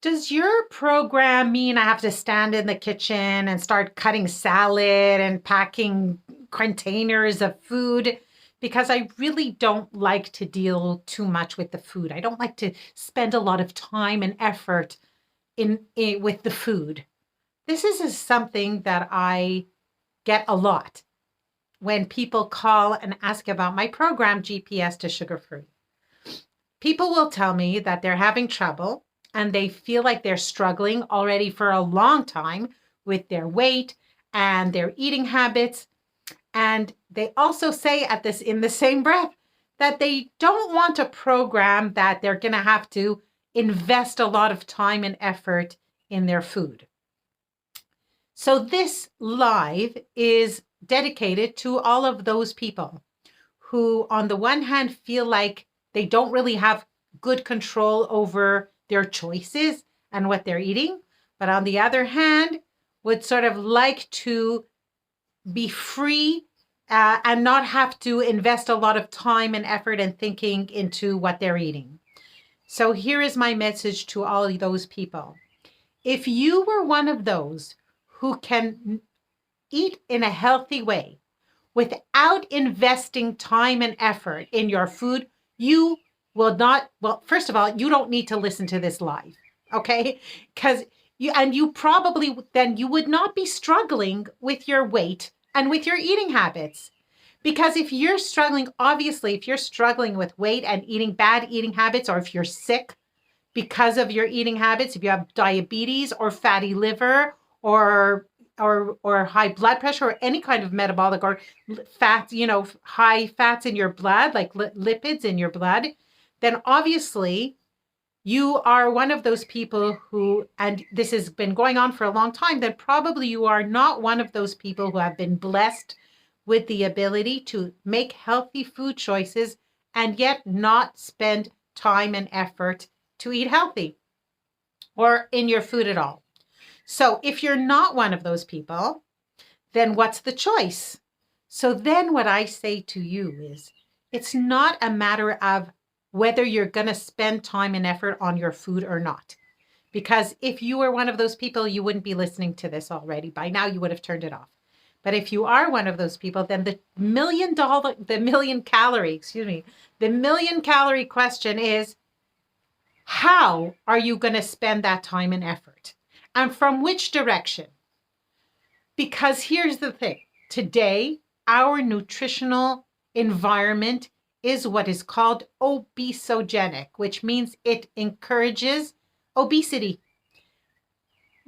Does your program mean I have to stand in the kitchen and start cutting salad and packing containers of food? Because I really don't like to deal too much with the food. I don't like to spend a lot of time and effort in with the food. This is something that I get a lot when people call and ask about my program, GPS to Sugar Free. People will tell me that they're having trouble and they feel like they're struggling already for a long time with their weight and their eating habits. And they also say at this in the same breath that they don't want a program that they're going to have to invest a lot of time and effort in their food. So this live is dedicated to all of those people who, on the one hand, feel like they don't really have good control over their choices and what they're eating, but on the other hand, would sort of like to be free and not have to invest a lot of time and effort and thinking into what they're eating. So here is my message to all those people. If you were one of those who can eat in a healthy way without investing time and effort in your food, you will not, well, first of all, you don't need to listen to this live, okay? Because you probably then you would not be struggling with your weight and with your eating habits. Because if you're struggling, obviously, if you're struggling with weight and eating bad eating habits, or if you're sick because of your eating habits, if you have diabetes or fatty liver or or high blood pressure or any kind of metabolic or fat, high fats in your blood, like lipids in your blood, then obviously you are one of those people who, and this has been going on for a long time, then probably you are not one of those people who have been blessed with the ability to make healthy food choices and yet not spend time and effort to eat healthy or in your food at all. So if you're not one of those people, then what's the choice? So then what I say to you is it's not a matter of whether you're going to spend time and effort on your food or not. Because if you were one of those people, you wouldn't be listening to this already. By now, you would have turned it off. But if you are one of those people, then the million calorie question is, how are you going to spend that time and effort? And from which direction? Because here's the thing. Today, our nutritional environment is what is called obesogenic, which means it encourages obesity.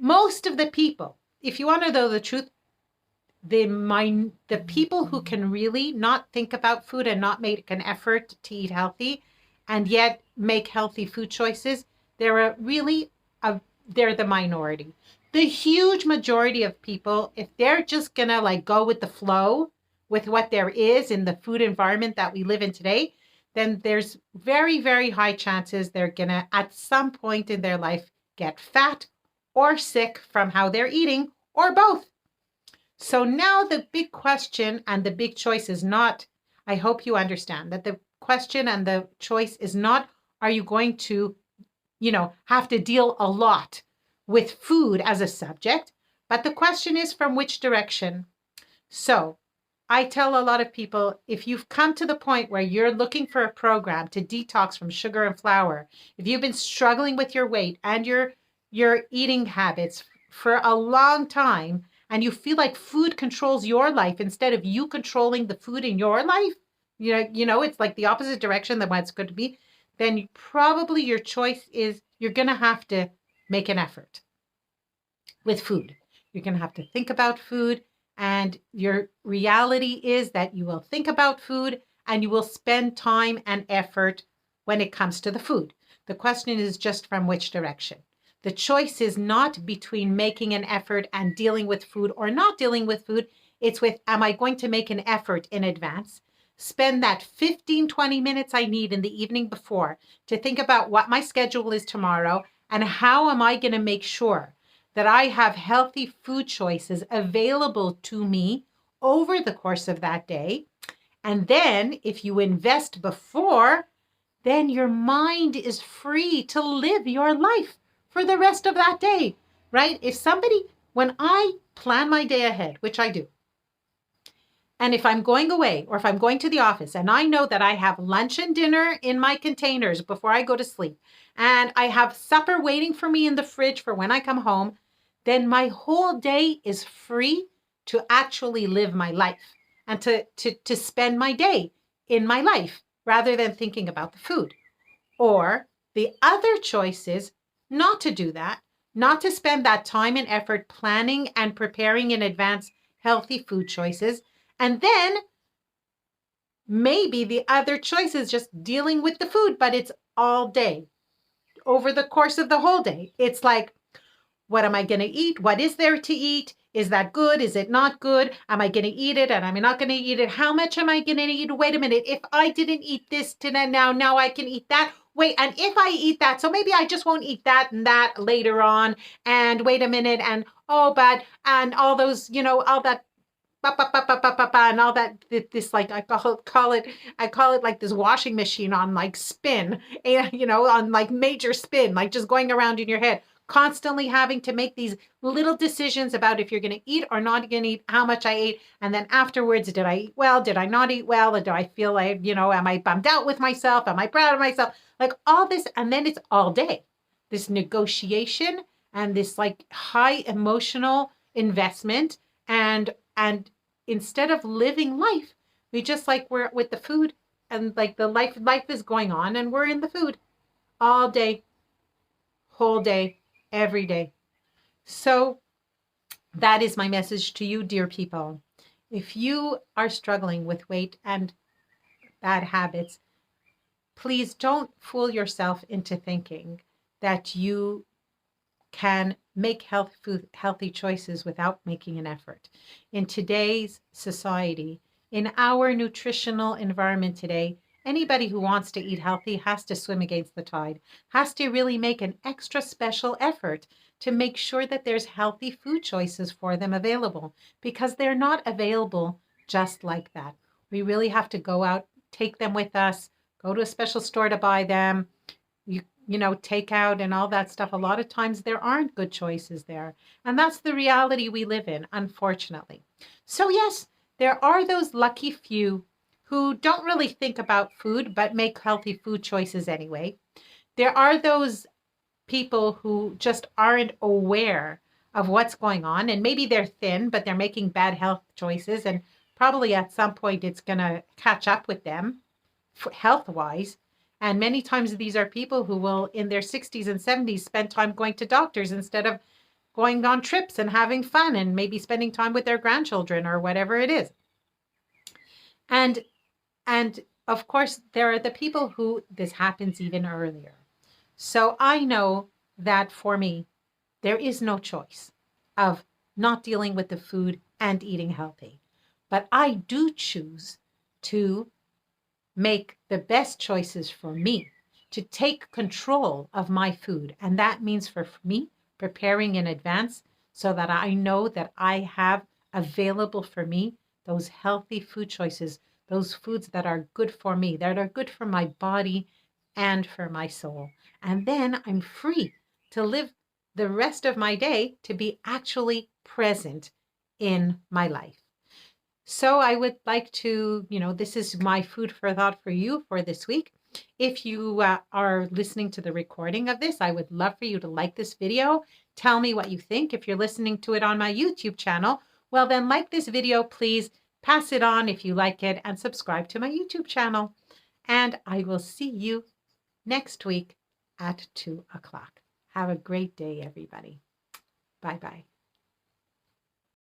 Most of the people, if you want to know the truth, the people who can really not think about food and not make an effort to eat healthy and yet make healthy food choices, they're the minority. The huge majority of people, if they're just gonna like go with the flow with what there is in the food environment that we live in today, then there's very, very high chances they're gonna at some point in their life get fat or sick from how they're eating, or both. So now the big question and the big choice is not, I hope you understand that the question and the choice is not, are you going to, have to deal a lot with food as a subject, but the question is from which direction. So I tell a lot of people, if you've come to the point where you're looking for a program to detox from sugar and flour, if you've been struggling with your weight and your eating habits for a long time, and you feel like food controls your life instead of you controlling the food in your life, it's like the opposite direction than what it's going to be, then probably your choice is you're going to have to make an effort with food. You're going to have to think about food, and your reality is that you will think about food and you will spend time and effort when it comes to the food. The question is just from which direction. The choice is not between making an effort and dealing with food or not dealing with food. It's with, am I going to make an effort in advance? Spend that 15, 20 minutes I need in the evening before to think about what my schedule is tomorrow and how am I going to make sure that I have healthy food choices available to me over the course of that day. And then if you invest before, then your mind is free to live your life for the rest of that day, right? When I plan my day ahead, which I do, and if I'm going away or if I'm going to the office and I know that I have lunch and dinner in my containers before I go to sleep, and I have supper waiting for me in the fridge for when I come home, then my whole day is free to actually live my life and to spend my day in my life rather than thinking about the food. Or the other choice is not to do that, not to spend that time and effort planning and preparing in advance healthy food choices. And then maybe the other choice is just dealing with the food, but it's all day over the course of the whole day. It's like, what am I going to eat? What is there to eat? Is that good? Is it not good? Am I going to eat it? And I'm not going to eat it. How much am I going to eat? Wait a minute. If I didn't eat this today, now I can eat that. Wait, and if I eat that, so maybe I just won't eat that and that later on. And wait a minute. And and all those, all that and all that, this, like, I call it like this washing machine on like spin, on like major spin, like just going around in your head, constantly having to make these little decisions about if you're going to eat or not going to eat, how much I ate, and then afterwards, did I eat well? Did I not eat well? Or do I feel like, am I bummed out with myself? Am I proud of myself? Like all this, and then it's all day, this negotiation and this like high emotional investment, and instead of living life, we just like we're with the food, and like the life is going on and we're in the food all day, whole day, every day. So that is my message to you, dear people. If you are struggling with weight and bad habits, please don't fool yourself into thinking that you can make healthy choices without making an effort. In today's society, in our nutritional environment today, anybody who wants to eat healthy has to swim against the tide, has to really make an extra special effort to make sure that there's healthy food choices for them available, because they're not available just like that. We really have to go out, take them with us, go to a special store to buy them. Takeout and all that stuff. A lot of times there aren't good choices there. And that's the reality we live in, unfortunately. So yes, there are those lucky few who don't really think about food, but make healthy food choices anyway. There are those people who just aren't aware of what's going on. And maybe they're thin, but they're making bad health choices. And probably at some point it's going to catch up with them health-wise. And many times these are people who will, in their 60s and 70s, spend time going to doctors instead of going on trips and having fun and maybe spending time with their grandchildren or whatever it is. And of course, there are the people who this happens even earlier. So I know that for me, there is no choice of not dealing with the food and eating healthy. But I do choose to make the best choices for me, to take control of my food. And that means for me preparing in advance so that I know that I have available for me those healthy food choices, those foods that are good for me, that are good for my body and for my soul. And then I'm free to live the rest of my day to be actually present in my life. So I would like to, this is my food for thought for you for this week. If you are listening to the recording of this, I would love for you to like this video. Tell me what you think. If you're listening to it on my YouTube channel, well, then like this video, please pass it on if you like it, and subscribe to my YouTube channel. And I will see you next week at 2 o'clock. Have a great day, everybody. Bye-bye.